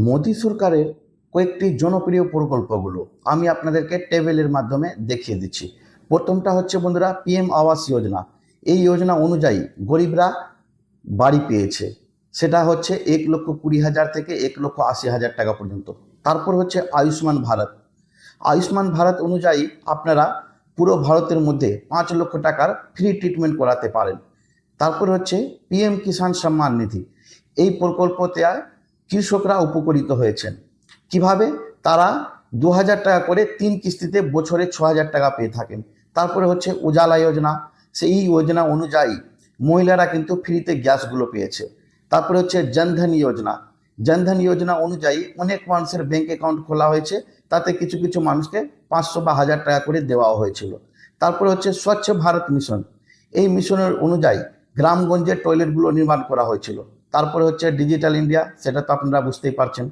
মোদী সরকারের কয়েকটি জনপ্রিয় প্রকল্পগুলো আমি আপনাদেরকে টেবিলের মাধ্যমে দেখিয়ে দিচ্ছি। প্রথমটা হচ্ছে বন্ধুরা পিএম আবাস যোজনা। এই যোজনা অনুযায়ী গরিবরা বাড়ি পেয়েছে, সেটা হচ্ছে 1,20,000 থেকে 1,80,000 টাকা পর্যন্ত। তারপর হচ্ছে আয়ুষ্মান ভারত। আয়ুষ্মান ভারত অনুযায়ী আপনারা পুরো ভারতের মধ্যে 5 লক্ষ টাকার ফ্রি ট্রিটমেন্ট করাতে পারেন। তারপর হচ্ছে পিএম কিষাণ সম্মান নিধি। এই প্রকল্পতে কৃষকরা উপকৃত হয়েছেন। কিভাবে? তারা 2,000 টাকা করে 3 কিস্তিতে বছরে 6,000 টাকা পেয়ে থাকেন। তারপরে হচ্ছে উজালা যোজনা। সেই যোজনা অনুযায়ী মহিলারা কিন্তু ফ্রিতে গ্যাসগুলো পেয়েছে। তারপরে হচ্ছে জনধন যোজনা। জনধন যোজনা অনুযায়ী অনেক মানুষের ব্যাংক অ্যাকাউন্ট খোলা হয়েছে, তাতে কিছু কিছু মানুষকে 500 বা 1,000 টাকা করে দেওয়া হয়েছিল। তারপরে হচ্ছে স্বচ্ছ ভারত মিশন। এই মিশনের অনুযায়ী গ্রামগঞ্জে টয়লেটগুলো নির্মাণ করা হয়েছিল। তারপরে হচ্ছে ডিজিটাল ইন্ডিয়া, সেটা তো আপনারা বুঝতেই পারছেন।